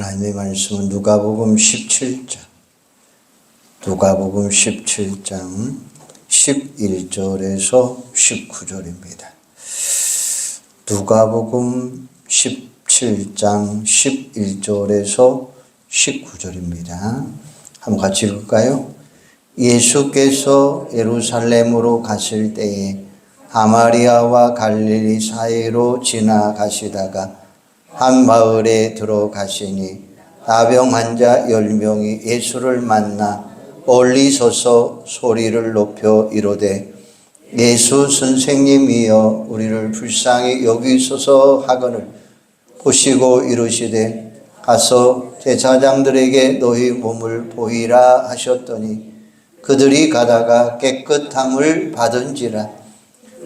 하나님의 말씀은 누가복음 17장 11절에서 19절입니다. 누가복음 17장 11절에서 19절입니다. 한번 같이 읽을까요? 예수께서 예루살렘으로 가실 때에 사마리아와 갈릴리 사이로 지나가시다가 한 마을에 들어가시니 나병 환자 10명이 예수를 만나 멀리 서서 소리를 높여 이르되 예수 선생님이여 우리를 불쌍히 여기소서 하거늘 보시고 이르시되 가서 제사장들에게 너희 몸을 보이라 하셨더니 그들이 가다가 깨끗함을 받은지라.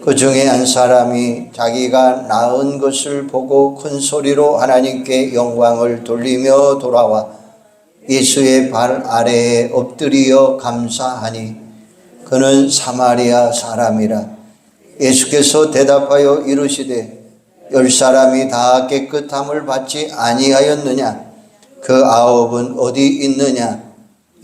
그 중에 한 사람이 자기가 나은 것을 보고 큰 소리로 하나님께 영광을 돌리며 돌아와 예수의 발 아래에 엎드리어 감사하니 그는 사마리아 사람이라. 예수께서 대답하여 이르시되 10사람이 다 깨끗함을 받지 아니하였느냐? 그 9은 어디 있느냐?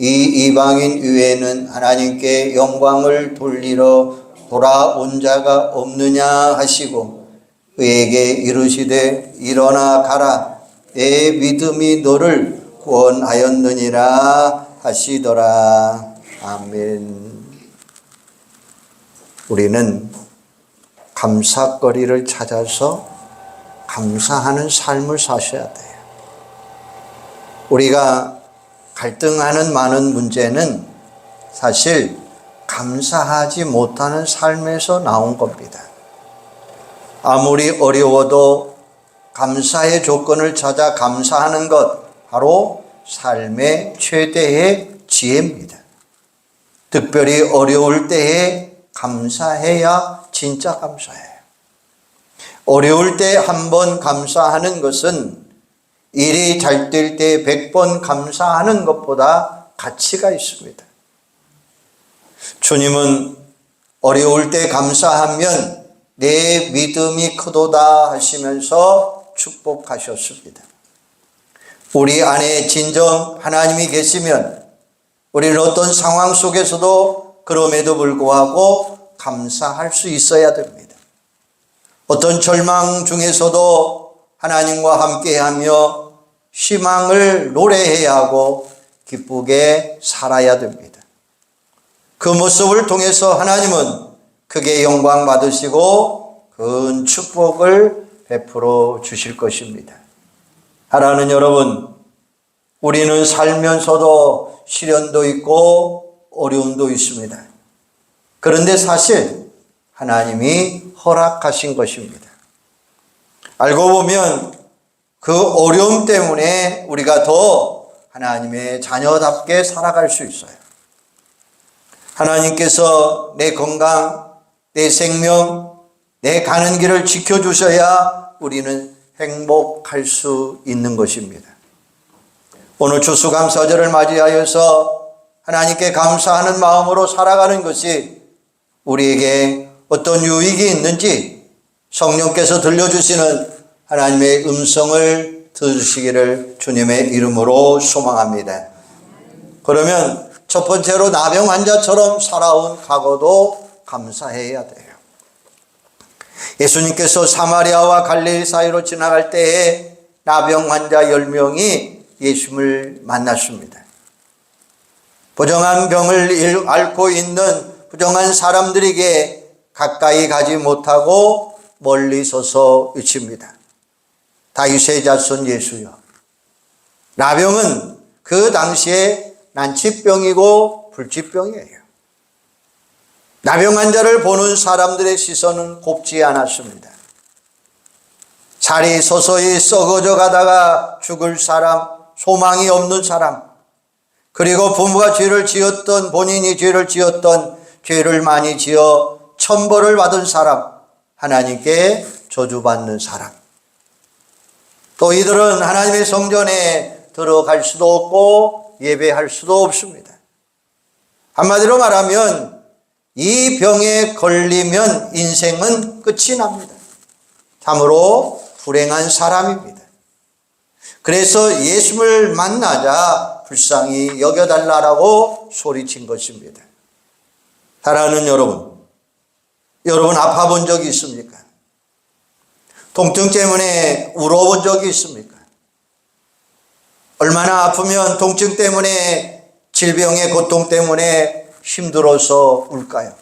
이 이방인 위에는 하나님께 영광을 돌리러 돌아온 자가 없느냐 하시고 그에게 이르시되 일어나 가라 내 믿음이 너를 구원하였느니라 하시더라. 아멘. 우리는 감사거리를 찾아서 감사하는 삶을 사셔야 돼요. 우리가 갈등하는 많은 문제는 사실 감사하지 못하는 삶에서 나온 겁니다. 아무리 어려워도 감사의 조건을 찾아 감사하는 것 바로 삶의 최대의 지혜입니다. 특별히 어려울 때에 감사해야 진짜 감사해요. 어려울 때 한 번 감사하는 것은 일이 잘 될 때 100번 감사하는 것보다 가치가 있습니다. 주님은 어려울 때 감사하면 내 믿음이 크도다 하시면서 축복하셨습니다. 우리 안에 진정 하나님이 계시면 우리는 어떤 상황 속에서도 그럼에도 불구하고 감사할 수 있어야 됩니다. 어떤 절망 중에서도 하나님과 함께하며 희망을 노래해야 하고 기쁘게 살아야 됩니다. 그 모습을 통해서 하나님은 크게 영광 받으시고 큰 축복을 베풀어 주실 것입니다. 사랑하는 여러분, 우리는 살면서도 시련도 있고 어려움도 있습니다. 그런데 사실 하나님이 허락하신 것입니다. 알고 보면 그 어려움 때문에 우리가 더 하나님의 자녀답게 살아갈 수 있어요. 하나님께서 내 건강, 내 생명, 내 가는 길을 지켜주셔야 우리는 행복할 수 있는 것입니다. 오늘 추수감사절을 맞이하여서 하나님께 감사하는 마음으로 살아가는 것이 우리에게 어떤 유익이 있는지 성령께서 들려주시는 하나님의 음성을 들으시기를 주님의 이름으로 소망합니다. 그러면 첫 번째로 나병 환자처럼 살아온 과거도 감사해야 돼요. 예수님께서 사마리아와 갈릴리 사이로 지나갈 때에 나병 환자 10명이 예수님을 만났습니다. 부정한 병을 앓고 있는 부정한 사람들에게 가까이 가지 못하고 멀리 서서 외칩니다. 다윗의 자손 예수여. 나병은 그 당시에 난치병이고 불치병이에요. 나병 환자를 보는 사람들의 시선은 곱지 않았습니다. 살이 서서히 썩어져 가다가 죽을 사람, 소망이 없는 사람, 그리고 부모가 죄를 지었던, 본인이 죄를 지었던, 죄를 많이 지어 천벌을 받은 사람, 하나님께 저주받는 사람. 또 이들은 하나님의 성전에 들어갈 수도 없고 예배할 수도 없습니다. 한마디로 말하면 이 병에 걸리면 인생은 끝이 납니다. 참으로 불행한 사람입니다. 그래서 예수를 만나자 불쌍히 여겨달라고 소리친 것입니다. 사랑하는 여러분 아파본 적이 있습니까? 통증 때문에 울어본 적이 있습니까? 얼마나 아프면 통증 때문에, 질병의 고통 때문에 힘들어서 울까요?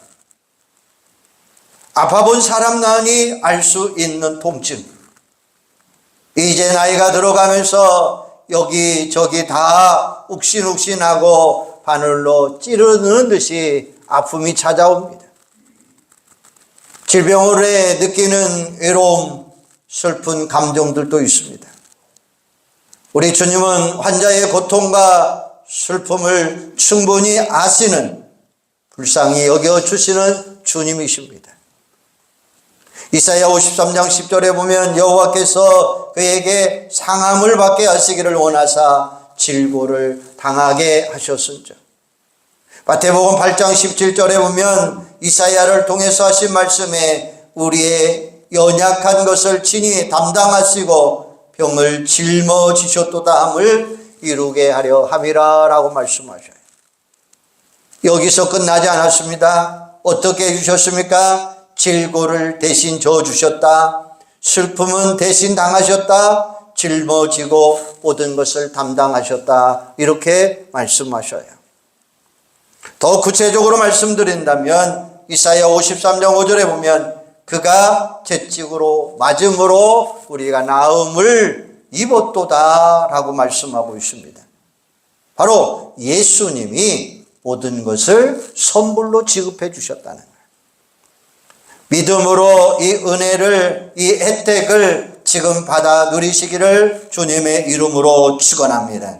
아파본 사람만이 알 수 있는 통증. 이제 나이가 들어가면서 여기저기 다 욱신욱신하고 바늘로 찌르는 듯이 아픔이 찾아옵니다. 질병으로 느끼는 외로움, 슬픈 감정들도 있습니다. 우리 주님은 환자의 고통과 슬픔을 충분히 아시는, 불쌍히 여겨주시는 주님이십니다. 이사야 53장 10절에 보면 여호와께서 그에게 상함을 받게 하시기를 원하사 질고를 당하게 하셨은즉. 마태복음 8장 17절에 보면 이사야를 통해서 하신 말씀에 우리의 연약한 것을 친히 담당하시고 병을 짊어지셨도다 함을 이루게 하려 함이라 라고 말씀하셔요. 여기서 끝나지 않았습니다. 어떻게 해주셨습니까? 질고를 대신 져주셨다. 슬픔은 대신 당하셨다. 짊어지고 모든 것을 담당하셨다. 이렇게 말씀하셔요. 더 구체적으로 말씀드린다면 이사야 53장 5절에 보면 그가 채찍으로 맞음으로 우리가 나음을 입었도다 라고 말씀하고 있습니다. 바로 예수님이 모든 것을 선불로 지급해 주셨다는 거예요. 믿음으로 이 은혜를, 이 혜택을 지금 받아 누리시기를 주님의 이름으로 축원합니다.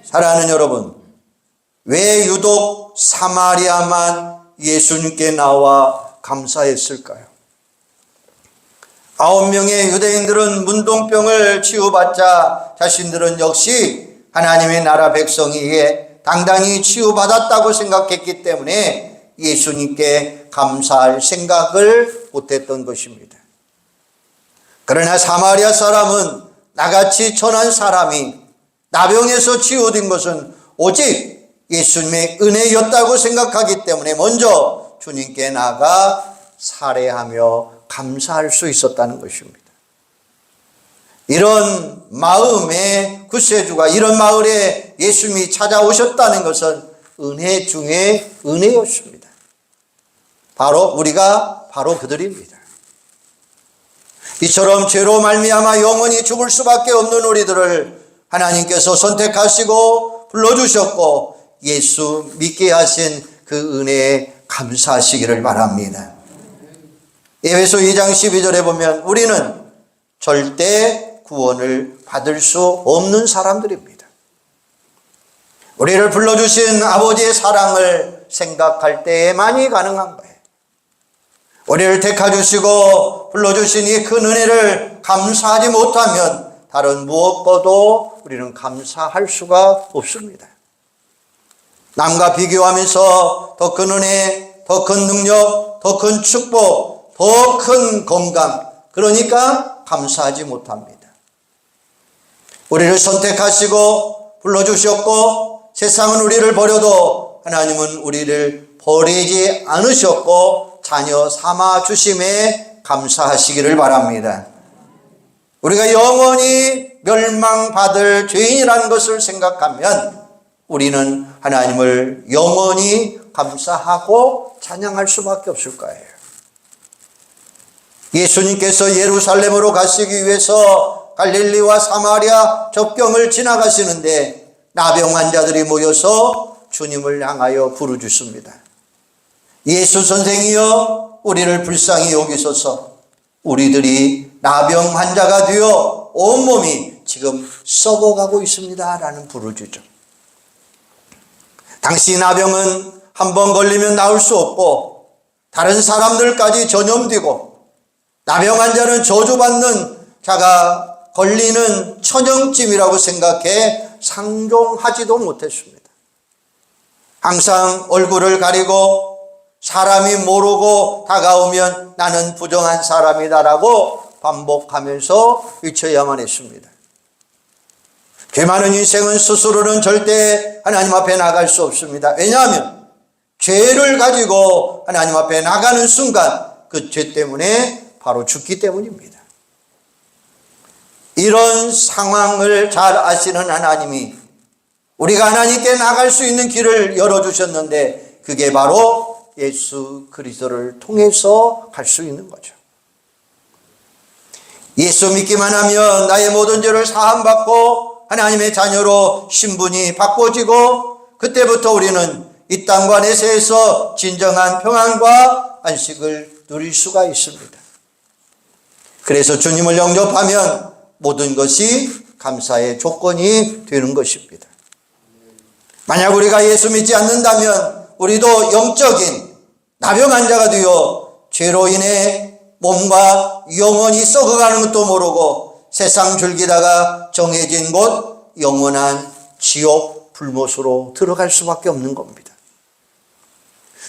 사랑하는 여러분, 왜 유독 사마리아만 예수님께 나와 감사했을까요? 9명의 유대인들은 문둥병을 치유받자 자신들은 역시 하나님의 나라 백성이기에 당당히 치유받았다고 생각했기 때문에 예수님께 감사할 생각을 못했던 것입니다. 그러나 사마리아 사람은 나같이 천한 사람이 나병에서 치유된 것은 오직 예수님의 은혜였다고 생각하기 때문에 먼저 주님께 나가 살해하며 감사할 수 있었다는 것입니다. 이런 마음의 구세주가 이런 마을에 예수님이 찾아오셨다는 것은 은혜 중에 은혜였습니다. 우리가 바로 그들입니다. 이처럼 죄로 말미암아 영원히 죽을 수밖에 없는 우리들을 하나님께서 선택하시고 불러주셨고 예수 믿게 하신 그 은혜에 감사하시기를 바랍니다. 에베소 2장 12절에 보면 우리는 절대 구원을 받을 수 없는 사람들입니다. 우리를 불러주신 아버지의 사랑을 생각할 때에만이 가능한 거예요. 우리를 택하주시고 불러주신 이 큰 은혜를 감사하지 못하면 다른 무엇과도 우리는 감사할 수가 없습니다. 남과 비교하면서 더 큰 은혜, 더 큰 능력, 더 큰 축복, 더 큰 건강, 그러니까 감사하지 못합니다. 우리를 선택하시고 불러주셨고 세상은 우리를 버려도 하나님은 우리를 버리지 않으셨고 자녀 삼아 주심에 감사하시기를 바랍니다. 우리가 영원히 멸망받을 죄인이라는 것을 생각하면 우리는 하나님을 영원히 감사하고 찬양할 수밖에 없을 거예요. 예수님께서 예루살렘으로 가시기 위해서 갈릴리와 사마리아 접경을 지나가시는데 나병 환자들이 모여서 주님을 향하여 부르짖습니다. 예수 선생이여 우리를 불쌍히 여기소서. 우리들이 나병 환자가 되어 온몸이 지금 썩어가고 있습니다 라는 부르짖음. 당시 나병은 한 번 걸리면 나을 수 없고 다른 사람들까지 전염되고 나병 환자는 저주받는 자가 걸리는 천형찜이라고 생각해 상종하지도 못했습니다. 항상 얼굴을 가리고 사람이 모르고 다가오면 나는 부정한 사람이다라고 반복하면서 외쳐야만 했습니다. 죄 많은 인생은 스스로는 절대 하나님 앞에 나갈 수 없습니다. 왜냐하면 죄를 가지고 하나님 앞에 나가는 순간 그 죄 때문에 바로 죽기 때문입니다. 이런 상황을 잘 아시는 하나님이 우리가 하나님께 나갈 수 있는 길을 열어주셨는데 그게 바로 예수 그리스도를 통해서 갈 수 있는 거죠. 예수 믿기만 하면 나의 모든 죄를 사함받고 하나님의 자녀로 신분이 바꿔지고 그때부터 우리는 이 땅과 내세에서 진정한 평안과 안식을 누릴 수가 있습니다. 그래서 주님을 영접하면 모든 것이 감사의 조건이 되는 것입니다. 만약 우리가 예수 믿지 않는다면 우리도 영적인 나병한 자가 되어 죄로 인해 몸과 영혼이 썩어가는 것도 모르고 세상 즐기다가 정해진 곳 영원한 지옥 불못으로 들어갈 수밖에 없는 겁니다.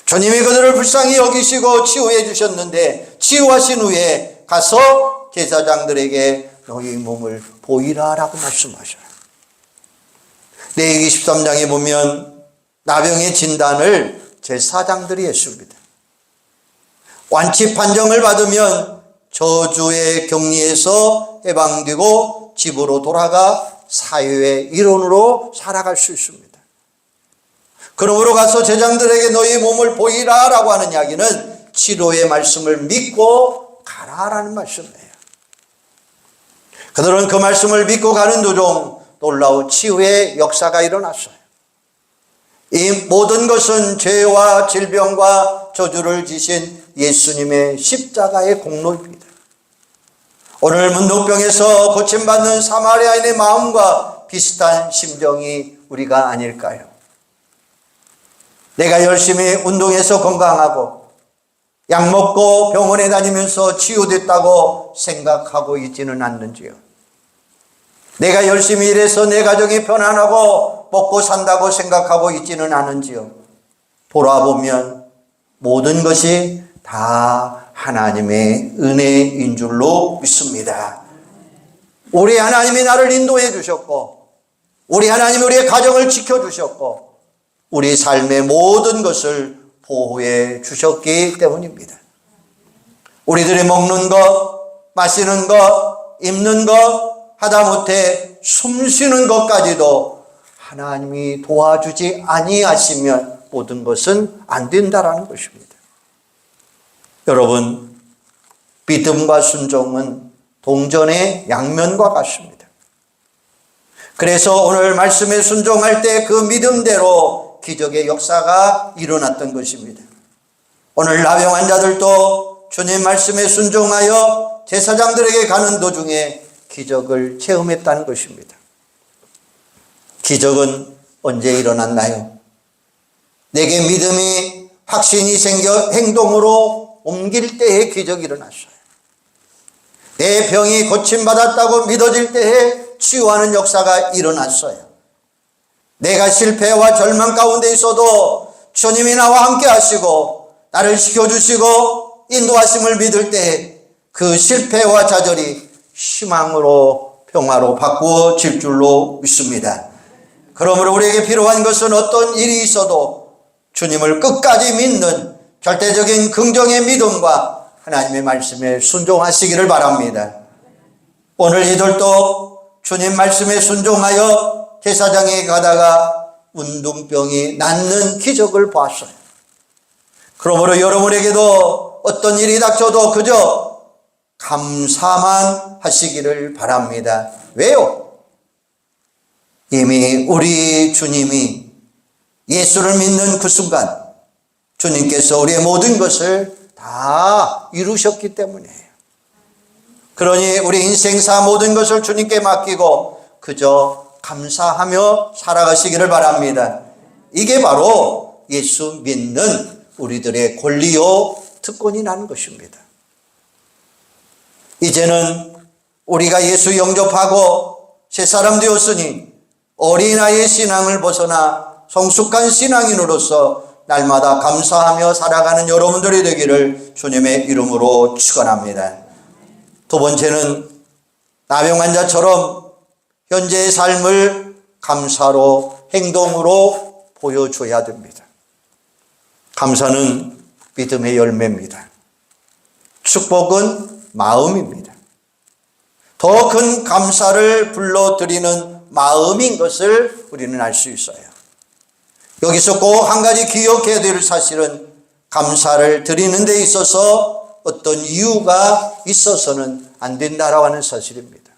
주님이 그들을 불쌍히 여기시고 치유해 주셨는데 치유하신 후에 가서 제사장들에게 너희 몸을 보이라 라고 말씀하셔요. 레위기 13장에 보면 나병의 진단을 제사장들이 했습니다. 완치 판정을 받으면 저주의 격리에서 해방되고 집으로 돌아가 사회의 일원으로 살아갈 수 있습니다. 그러므로 가서 제장들에게 너희 몸을 보이라 라고 하는 이야기는 치료의 말씀을 믿고 가라라는 말씀이에요. 그들은 그 말씀을 믿고 가는 도중 놀라운 치유의 역사가 일어났어요. 이 모든 것은 죄와 질병과 저주를 지신 예수님의 십자가의 공로입니다. 오늘 문둥병에서 고침받는 사마리아인의 마음과 비슷한 심정이 우리가 아닐까요? 내가 열심히 운동해서 건강하고 약 먹고 병원에 다니면서 치유됐다고 생각하고 있지는 않는지요? 내가 열심히 일해서 내 가정이 편안하고 먹고 산다고 생각하고 있지는 않은지요? 돌아보면 모든 것이 다 하나님의 은혜인 줄로 믿습니다. 우리 하나님이 나를 인도해 주셨고 우리 하나님이 우리의 가정을 지켜주셨고 우리 삶의 모든 것을 보호해 주셨기 때문입니다. 우리들이 먹는 것, 마시는 것, 입는 것, 하다못해 숨쉬는 것까지도 하나님이 도와주지 아니하시면 모든 것은 안 된다라는 것입니다. 여러분, 믿음과 순종은 동전의 양면과 같습니다. 그래서 오늘 말씀에 순종할 때 그 믿음대로 기적의 역사가 일어났던 것입니다. 오늘 나병 환자들도 주님 말씀에 순종하여 제사장들에게 가는 도중에 기적을 체험했다는 것입니다. 기적은 언제 일어났나요? 내게 믿음이 확신이 생겨 행동으로 옮길 때에 기적이 일어났어요. 내 병이 고침받았다고 믿어질 때에 치유하는 역사가 일어났어요. 내가 실패와 절망 가운데 있어도 주님이 나와 함께 하시고 나를 지켜주시고 인도하심을 믿을 때에 그 실패와 좌절이 희망으로 평화로 바꾸어질 줄로 믿습니다. 그러므로 우리에게 필요한 것은 어떤 일이 있어도 주님을 끝까지 믿는 절대적인 긍정의 믿음과 하나님의 말씀에 순종하시기를 바랍니다. 오늘 이들도 주님 말씀에 순종하여 제사장에 가다가 운동병이 낫는 기적을 보았어요. 그러므로 여러분에게도 어떤 일이 닥쳐도 그저 감사만 하시기를 바랍니다. 왜요? 이미 우리 주님이 예수를 믿는 그 순간 주님께서 우리의 모든 것을 다 이루셨기 때문이에요. 그러니 우리 인생사 모든 것을 주님께 맡기고 그저 감사하며 살아가시기를 바랍니다. 이게 바로 예수 믿는 우리들의 권리요 특권이라는 것입니다. 이제는 우리가 예수 영접하고 새사람 되었으니 어린아이의 신앙을 벗어나 성숙한 신앙인으로서 날마다 감사하며 살아가는 여러분들이 되기를 주님의 이름으로 축원합니다. 두 번째는 나병 환자처럼 현재의 삶을 감사로, 행동으로 보여줘야 됩니다. 감사는 믿음의 열매입니다. 축복은 마음입니다. 더 큰 감사를 불러드리는 마음인 것을 우리는 알 수 있어요. 여기서 꼭 한 가지 기억해야 될 사실은 감사를 드리는 데 있어서 어떤 이유가 있어서는 안 된다라고 하는 사실입니다.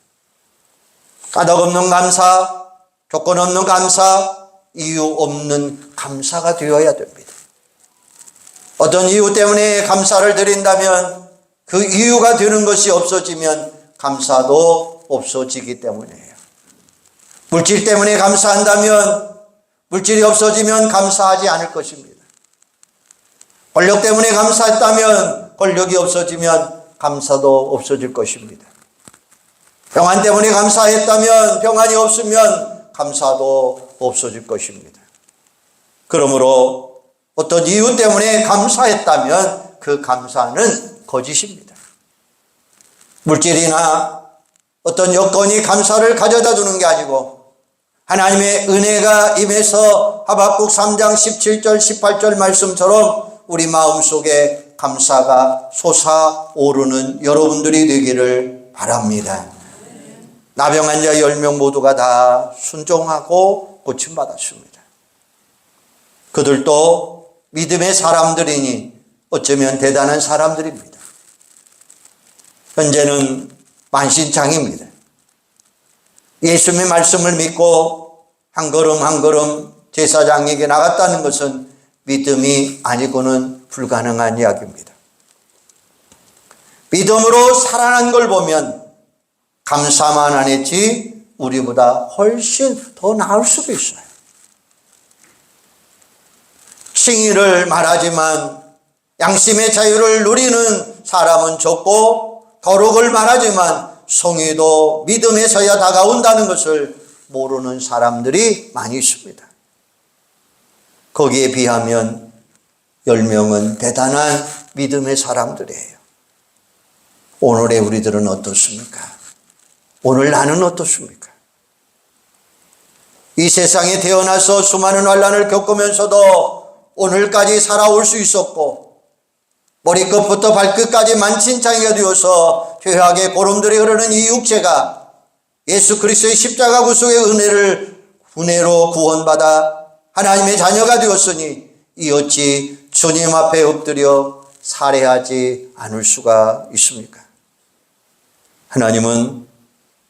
까닭 없는 감사, 조건 없는 감사, 이유 없는 감사가 되어야 됩니다. 어떤 이유 때문에 감사를 드린다면 그 이유가 되는 것이 없어지면 감사도 없어지기 때문이에요. 물질 때문에 감사한다면 물질이 없어지면 감사하지 않을 것입니다. 권력 때문에 감사했다면 권력이 없어지면 감사도 없어질 것입니다. 평안 때문에 감사했다면 평안이 없으면 감사도 없어질 것입니다. 그러므로 어떤 이유 때문에 감사했다면 그 감사는 거짓입니다. 물질이나 어떤 여건이 감사를 가져다 주는 게 아니고 하나님의 은혜가 임해서 하박국 3장 17절 18절 말씀처럼 우리 마음속에 감사가 솟아오르는 여러분들이 되기를 바랍니다. 나병 환자 10명 모두가 다 순종하고 고침받았습니다. 그들도 믿음의 사람들이니 어쩌면 대단한 사람들입니다. 현재는 만신창입니다. 예수님의 말씀을 믿고 한 걸음 한 걸음 제사장에게 나갔다는 것은 믿음이 아니고는 불가능한 이야기입니다. 믿음으로 살아난 걸 보면 감사만 안 했지 우리보다 훨씬 더 나을 수도 있어요. 칭의를 말하지만 양심의 자유를 누리는 사람은 적고 거룩을 말하지만 성의도 믿음에서야 다가온다는 것을 모르는 사람들이 많이 있습니다. 거기에 비하면 10명은 대단한 믿음의 사람들이에요. 오늘의 우리들은 어떻습니까? 오늘 나는 어떻습니까? 이 세상에 태어나서 수많은 환난을 겪으면서도 오늘까지 살아올 수 있었고 머리끝부터 발끝까지 만신창이가 되어서 죄악의 고름들이 흐르는 이 육체가 예수 그리스도의 십자가 구속의 은혜로 구원받아 하나님의 자녀가 되었으니 이 어찌 주님 앞에 엎드려 살해하지 않을 수가 있습니까? 하나님은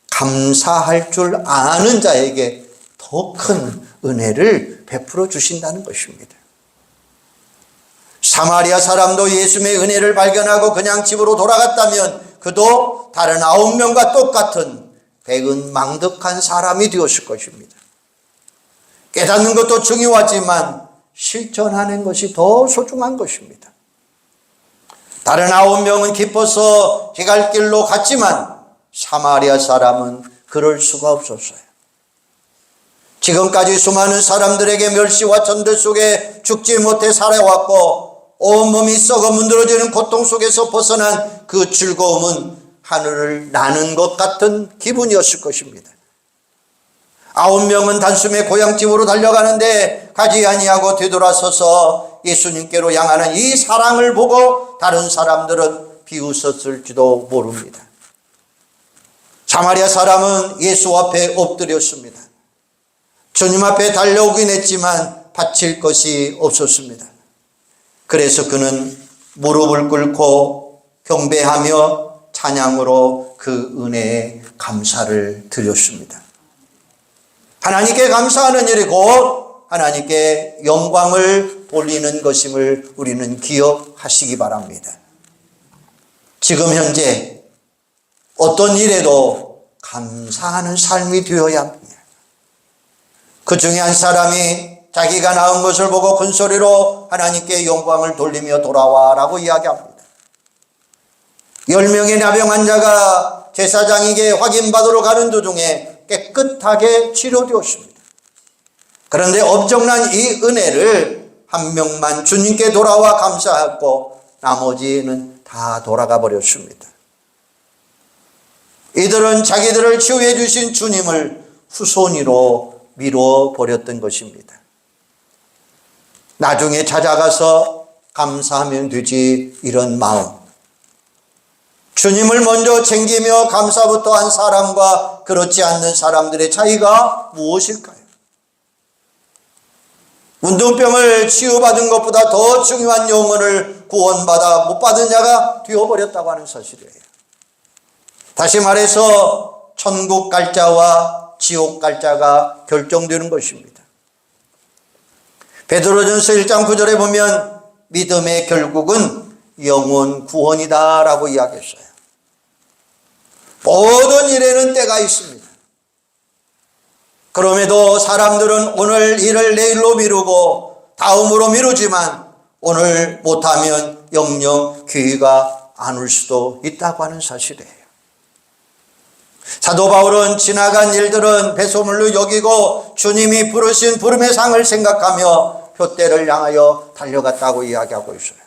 감사할 줄 아는 자에게 더 큰 은혜를 베풀어 주신다는 것입니다. 사마리아 사람도 예수님의 은혜를 발견하고 그냥 집으로 돌아갔다면 그도 다른 9명과 똑같은 배은망덕한 사람이 되었을 것입니다. 깨닫는 것도 중요하지만 실천하는 것이 더 소중한 것입니다. 다른 9명은 기뻐서 지갈길로 갔지만 사마리아 사람은 그럴 수가 없었어요. 지금까지 수많은 사람들에게 멸시와 전대 속에 죽지 못해 살아왔고 온몸이 썩어 문드러지는 고통 속에서 벗어난 그 즐거움은 하늘을 나는 것 같은 기분이었을 것입니다. 9명은 단숨에 고향집으로 달려가는데 가지 아니하고 되돌아서서 예수님께로 향하는 이 사랑을 보고 다른 사람들은 비웃었을지도 모릅니다. 사마리아 사람은 예수 앞에 엎드렸습니다. 주님 앞에 달려오긴 했지만 바칠 것이 없었습니다. 그래서 그는 무릎을 꿇고 경배하며 찬양으로 그 은혜에 감사를 드렸습니다. 하나님께 감사하는 일이 곧 하나님께 영광을 돌리는 것임을 우리는 기억하시기 바랍니다. 지금 현재 어떤 일에도 감사하는 삶이 되어야 합니다. 그 중에 한 사람이 자기가 낳은 것을 보고 큰 소리로 하나님께 영광을 돌리며 돌아와 라고 이야기합니다. 10명의 나병 환자가 제사장에게 확인받으러 가는 도중에 깨끗하게 치료되었습니다. 그런데 엄청난 이 은혜를 한 명만 주님께 돌아와 감사하고 나머지는 다 돌아가 버렸습니다. 이들은 자기들을 치유해 주신 주님을 후손위로 미뤄버렸던 것입니다. 나중에 찾아가서 감사하면 되지, 이런 마음. 주님을 먼저 챙기며 감사부터 한 사람과 그렇지 않는 사람들의 차이가 무엇일까요? 운동병을 치유받은 것보다 더 중요한 영혼을 구원받아 못 받은 자가 되어버렸다고 하는 사실이에요. 다시 말해서 천국 갈 자와 지옥 갈 자가 결정되는 것입니다. 베드로전서 1장 9절에 보면 믿음의 결국은 영혼 구원이다라고 이야기했어요. 모든 일에는 때가 있습니다. 그럼에도 사람들은 오늘 일을 내일로 미루고 다음으로 미루지만 오늘 못하면 영영 기회가 안 올 수도 있다고 하는 사실이에요. 사도 바울은 지나간 일들은 배소물로 여기고 주님이 부르신 부름의 상을 생각하며 표대를 향하여 달려갔다고 이야기하고 있어요.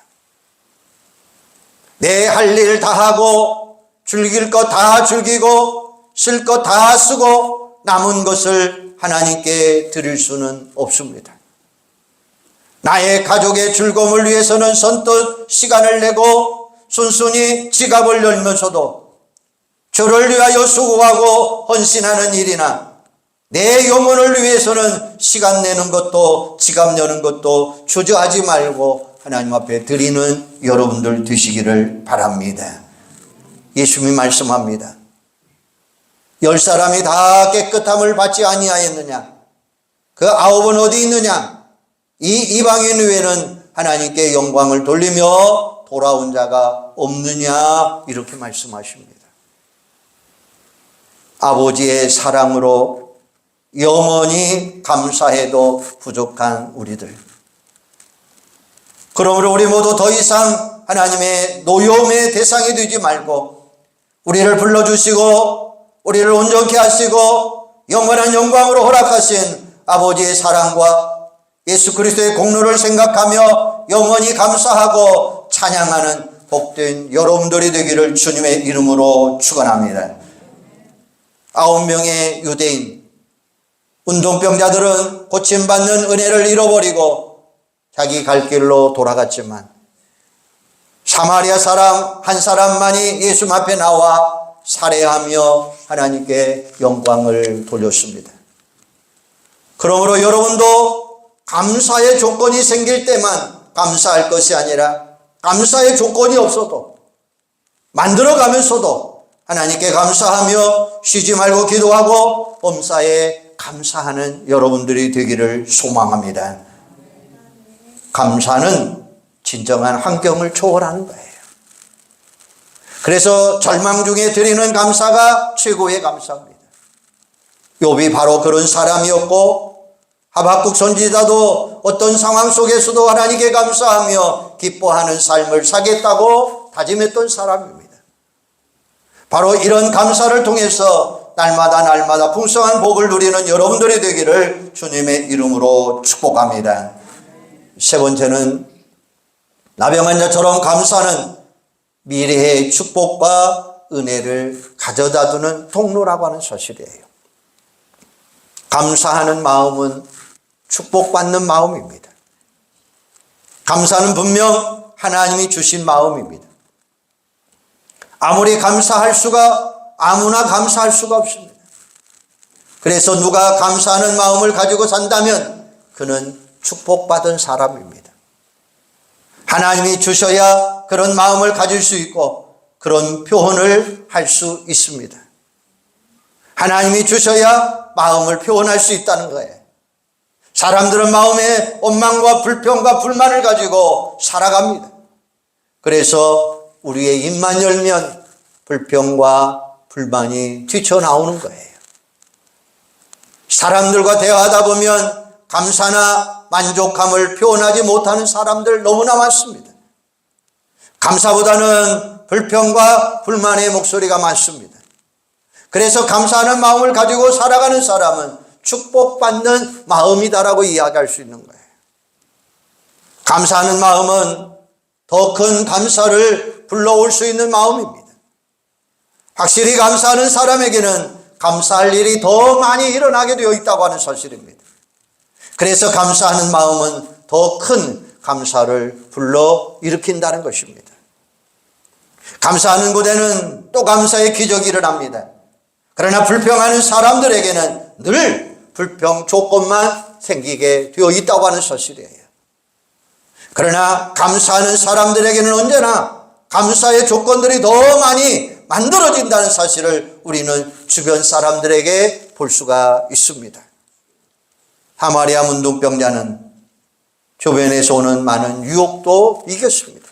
내 할 일 다 하고 즐길 것 다 즐기고 쓸 것 다 쓰고 남은 것을 하나님께 드릴 수는 없습니다. 나의 가족의 즐거움을 위해서는 선뜻 시간을 내고 순순히 지갑을 열면서도 주를 위하여 수고하고 헌신하는 일이나 내 영혼을 위해서는 시간 내는 것도 지갑 여는 것도 주저하지 말고 하나님 앞에 드리는 여러분들 되시기를 바랍니다. 예수님이 말씀합니다. 10사람이 다 깨끗함을 받지 아니하였느냐? 그 9은 어디 있느냐? 이 이방인 외에는 하나님께 영광을 돌리며 돌아온 자가 없느냐? 이렇게 말씀하십니다. 아버지의 사랑으로 영원히 감사해도 부족한 우리들. 그러므로 우리 모두 더 이상 하나님의 노여움의 대상이 되지 말고 우리를 불러주시고 우리를 온전케 하시고 영원한 영광으로 허락하신 아버지의 사랑과 예수 그리스도의 공로를 생각하며 영원히 감사하고 찬양하는 복된 여러분들이 되기를 주님의 이름으로 축원합니다. 9명의 유대인 운동병자들은 고침받는 은혜를 잃어버리고 자기 갈 길로 돌아갔지만 사마리아 사람 한 사람만이 예수 앞에 나와 살해하며 하나님께 영광을 돌렸습니다. 그러므로 여러분도 감사의 조건이 생길 때만 감사할 것이 아니라 감사의 조건이 없어도 만들어가면서도 하나님께 감사하며 쉬지 말고 기도하고 범사에 감사하는 여러분들이 되기를 소망합니다. 감사는 진정한 환경을 초월하는 거예요. 그래서 절망 중에 드리는 감사가 최고의 감사입니다. 욥이 바로 그런 사람이었고 하박국 선지자도 어떤 상황 속에서도 하나님께 감사하며 기뻐하는 삶을 살겠다고 다짐했던 사람입니다. 바로 이런 감사를 통해서 날마다 풍성한 복을 누리는 여러분들이 되기를 주님의 이름으로 축복합니다. 세 번째는 나병 환자처럼 감사는 미래의 축복과 은혜를 가져다 두는 통로라고 하는 사실이에요. 감사하는 마음은 축복받는 마음입니다. 감사는 분명 하나님이 주신 마음입니다. 아무리 아무나 감사할 수가 없습니다. 그래서 누가 감사하는 마음을 가지고 산다면 그는 축복받은 사람입니다. 하나님이 주셔야 그런 마음을 가질 수 있고 그런 표현을 할 수 있습니다. 하나님이 주셔야 마음을 표현할 수 있다는 거예요. 사람들은 마음에 원망과 불평과 불만을 가지고 살아갑니다. 그래서 우리의 입만 열면 불평과 불만이 튀쳐나오는 거예요. 사람들과 대화하다 보면 감사나 만족함을 표현하지 못하는 사람들 너무나 많습니다. 감사보다는 불평과 불만의 목소리가 많습니다. 그래서 감사하는 마음을 가지고 살아가는 사람은 축복받는 마음이다라고 이야기할 수 있는 거예요. 감사하는 마음은 더 큰 감사를 불러올 수 있는 마음입니다. 확실히 감사하는 사람에게는 감사할 일이 더 많이 일어나게 되어 있다고 하는 사실입니다. 그래서 감사하는 마음은 더 큰 감사를 불러 일으킨다는 것입니다. 감사하는 곳에는 또 감사의 기적이 일어납니다. 그러나 불평하는 사람들에게는 늘 불평 조건만 생기게 되어 있다고 하는 사실이에요. 그러나 감사하는 사람들에게는 언제나 감사의 조건들이 더 많이 만들어진다는 사실을 우리는 주변 사람들에게 볼 수가 있습니다. 사마리아 문둥병자는 주변에서 오는 많은 유혹도 이겼습니다.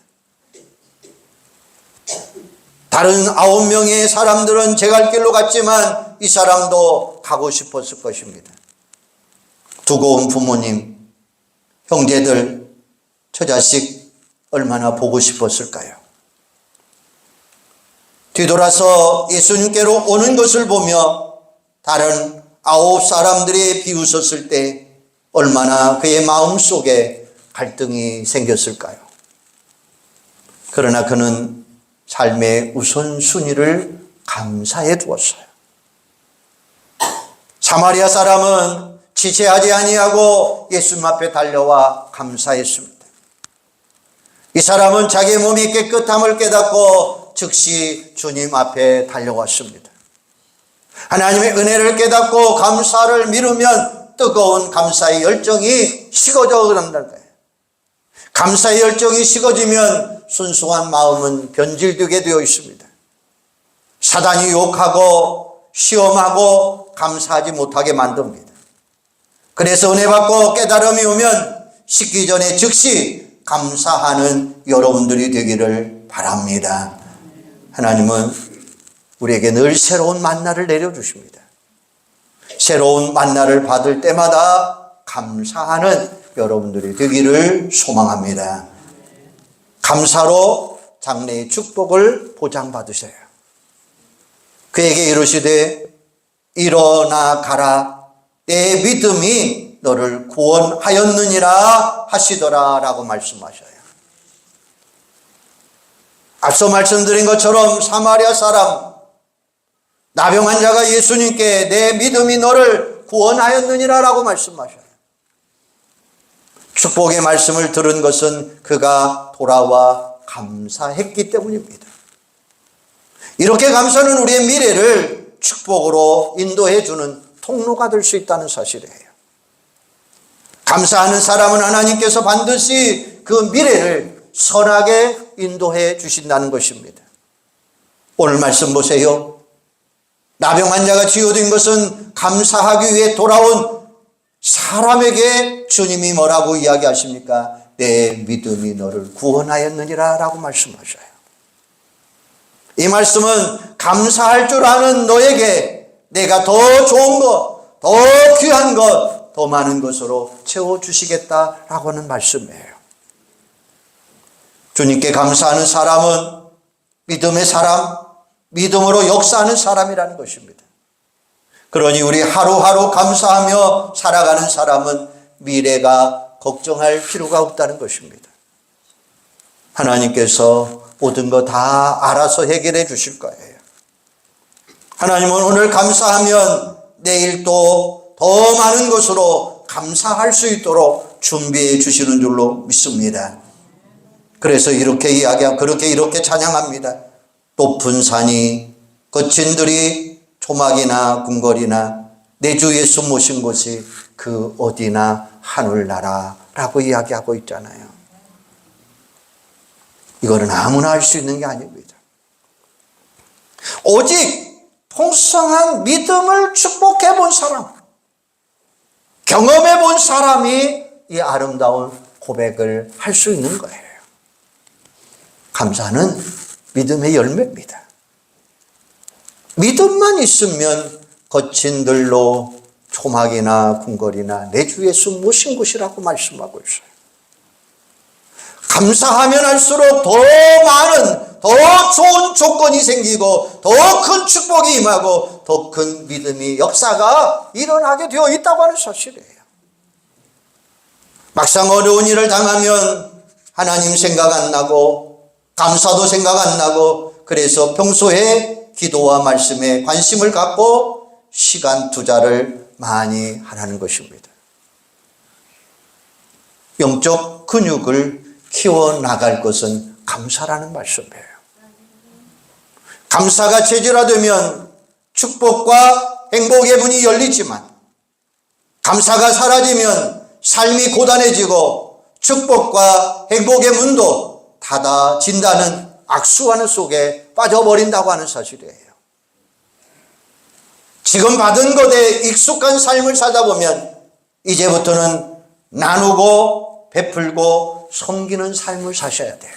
다른 9명의 사람들은 제갈 길로 갔지만 이 사람도 가고 싶었을 것입니다. 두고 온 부모님, 형제들, 저 자식 얼마나 보고 싶었을까요? 뒤돌아서 예수님께로 오는 것을 보며 다른 9사람들이 비웃었을 때 얼마나 그의 마음속에 갈등이 생겼을까요? 그러나 그는 삶의 우선순위를 감사해 두었어요. 사마리아 사람은 지체하지 아니하고 예수님 앞에 달려와 감사했습니다. 이 사람은 자기의 몸이 깨끗함을 깨닫고 즉시 주님 앞에 달려왔습니다. 하나님의 은혜를 깨닫고 감사를 미루면 뜨거운 감사의 열정이 식어져 간다는 거예요. 감사의 열정이 식어지면 순수한 마음은 변질되게 되어 있습니다. 사단이 유혹하고 시험하고 감사하지 못하게 만듭니다. 그래서 은혜 받고 깨달음이 오면 식기 전에 즉시 감사하는 여러분들이 되기를 바랍니다. 하나님은 우리에게 늘 새로운 만나를 내려주십니다. 새로운 만나를 받을 때마다 감사하는 여러분들이 되기를 소망합니다. 감사로 장래의 축복을 보장받으세요. 그에게 이르시되 일어나 가라, 내 믿음이 너를 구원하였느니라 하시더라 라고 말씀하셔요. 앞서 말씀드린 것처럼 사마리아 사람, 나병 환자가 예수님께 내 믿음이 너를 구원하였느니라 라고 말씀하셔요. 축복의 말씀을 들은 것은 그가 돌아와 감사했기 때문입니다. 이렇게 감사는 우리의 미래를 축복으로 인도해 주는 통로가 될 수 있다는 사실이에요. 감사하는 사람은 하나님께서 반드시 그 미래를 선하게 인도해 주신다는 것입니다. 오늘 말씀 보세요. 나병 환자가 치유된 것은 감사하기 위해 돌아온 사람에게 주님이 뭐라고 이야기하십니까? 내 믿음이 너를 구원하였느니라 라고 말씀하셔요. 이 말씀은 감사할 줄 아는 너에게 내가 더 좋은 것, 더 귀한 것, 더 많은 것으로 채워주시겠다라고 하는 말씀이에요. 주님께 감사하는 사람은 믿음의 사람, 믿음으로 역사하는 사람이라는 것입니다. 그러니 우리 하루하루 감사하며 살아가는 사람은 미래가 걱정할 필요가 없다는 것입니다. 하나님께서 모든 거 다 알아서 해결해 주실 거예요. 하나님은 오늘 감사하면 내일 또 더 많은 것으로 감사할 수 있도록 준비해 주시는 줄로 믿습니다. 그래서 이렇게 이야기하고 이렇게 찬양합니다. 높은 산이 거친 들이 조막이나 궁궐이나 내 주 예수 모신 곳이 그 어디나 하늘나라라고 이야기하고 있잖아요. 이거는 아무나 할 수 있는 게 아닙니다. 오직 풍성한 믿음을 축복해 본 사람, 경험해 본 사람이 이 아름다운 고백을 할 수 있는 거예요. 감사는 믿음의 열매입니다. 믿음만 있으면 거친 들로 초막이나 궁궐이나 내 주 예수 모신 곳이라고 말씀하고 있어요. 감사하면 할수록 더 많은, 더 좋은 조건이 생기고 더 큰 축복이 임하고 더 큰 믿음이 역사가 일어나게 되어 있다고 하는 사실이에요. 막상 어려운 일을 당하면 하나님 생각 안 나고 감사도 생각 안 나고 그래서 평소에 기도와 말씀에 관심을 갖고 시간 투자를 많이 하라는 것입니다. 영적 근육을 키워나갈 것은 감사라는 말씀이에요. 감사가 체질화되면 축복과 행복의 문이 열리지만, 감사가 사라지면 삶이 고단해지고 축복과 행복의 문도 닫아진다는 악순환 속에 빠져버린다고 하는 사실이에요. 지금 받은 것에 익숙한 삶을 살다 보면 이제부터는 나누고 베풀고 섬기는 삶을 사셔야 돼요.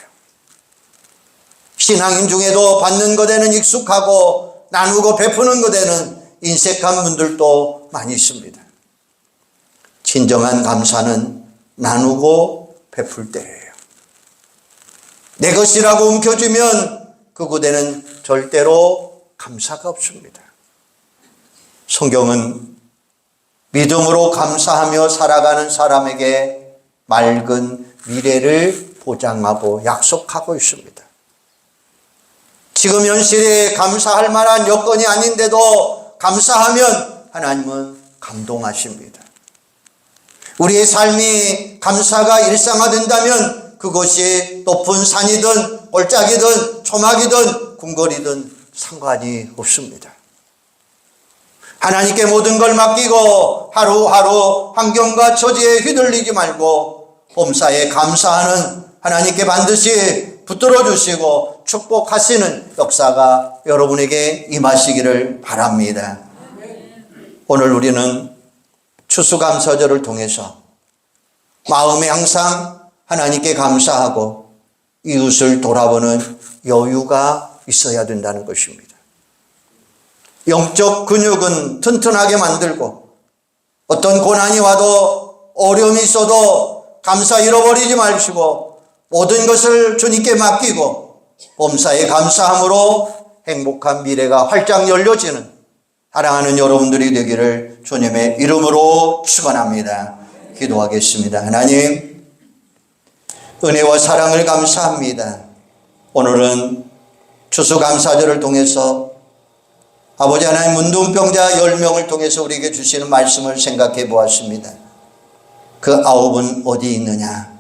신앙인 중에도 받는 것에는 익숙하고 나누고 베푸는 것에는 인색한 분들도 많이 있습니다. 진정한 감사는 나누고 베풀 때예요. 내 것이라고 움켜쥐면 그 곳에는 절대로 감사가 없습니다. 성경은 믿음으로 감사하며 살아가는 사람에게 맑은 미래를 보장하고 약속하고 있습니다. 지금 현실에 감사할 만한 여건이 아닌데도 감사하면 하나님은 감동하십니다. 우리의 삶이 감사가 일상화된다면 그것이 높은 산이든 골짜기든 초막이든 궁궐이든 상관이 없습니다. 하나님께 모든 걸 맡기고 하루하루 환경과 처지에 휘둘리지 말고 범사에 감사하는 하나님께 반드시 붙들어 주시고 축복하시는 역사가 여러분에게 임하시기를 바랍니다. 오늘 우리는 추수감사절을 통해서 마음에 항상 하나님께 감사하고 이웃을 돌아보는 여유가 있어야 된다는 것입니다. 영적 근육은 튼튼하게 만들고 어떤 고난이 와도 어려움이 있어도 감사 잃어버리지 마시고 모든 것을 주님께 맡기고 범사에 감사함으로 행복한 미래가 활짝 열려지는 사랑하는 여러분들이 되기를 주님의 이름으로 축원합니다. 기도하겠습니다. 하나님, 은혜와 사랑을 감사합니다. 오늘은 추수감사절을 통해서 아버지 하나님 문둥병자 10명을 통해서 우리에게 주시는 말씀을 생각해 보았습니다. 그 9은 어디 있느냐?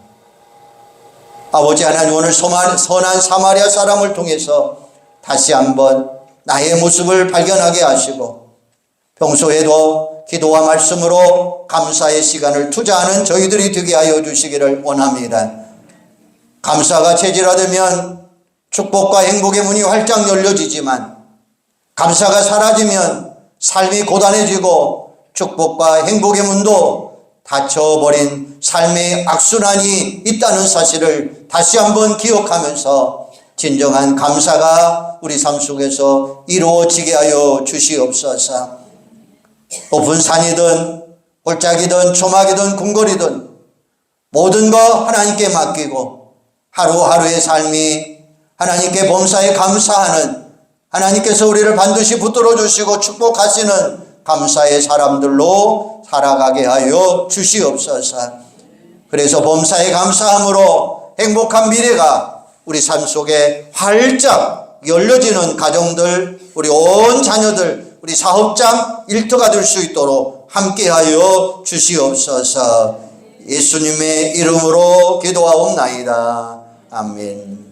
아버지 하나님, 오늘 선한 사마리아 사람을 통해서 다시 한번 나의 모습을 발견하게 하시고 평소에도 기도와 말씀으로 감사의 시간을 투자하는 저희들이 되게 하여 주시기를 원합니다. 감사가 체질화되면 축복과 행복의 문이 활짝 열려지지만 감사가 사라지면 삶이 고단해지고 축복과 행복의 문도 닫혀버린 삶의 악순환이 있다는 사실을 다시 한번 기억하면서 진정한 감사가 우리 삶 속에서 이루어지게 하여 주시옵소서. 높은 산이든 골짜기든 초막이든 궁궐이든 모든 거 하나님께 맡기고 하루하루의 삶이 하나님께 범사에 감사하는, 하나님께서 우리를 반드시 붙들어 주시고 축복하시는 감사의 사람들로 살아가게 하여 주시옵소서. 그래서 범사에 감사함으로 행복한 미래가 우리 삶 속에 활짝 열려지는 가정들, 우리 온 자녀들, 우리 사업장 일터가 될 수 있도록 함께하여 주시옵소서. 예수님의 이름으로 기도하옵나이다. 아멘.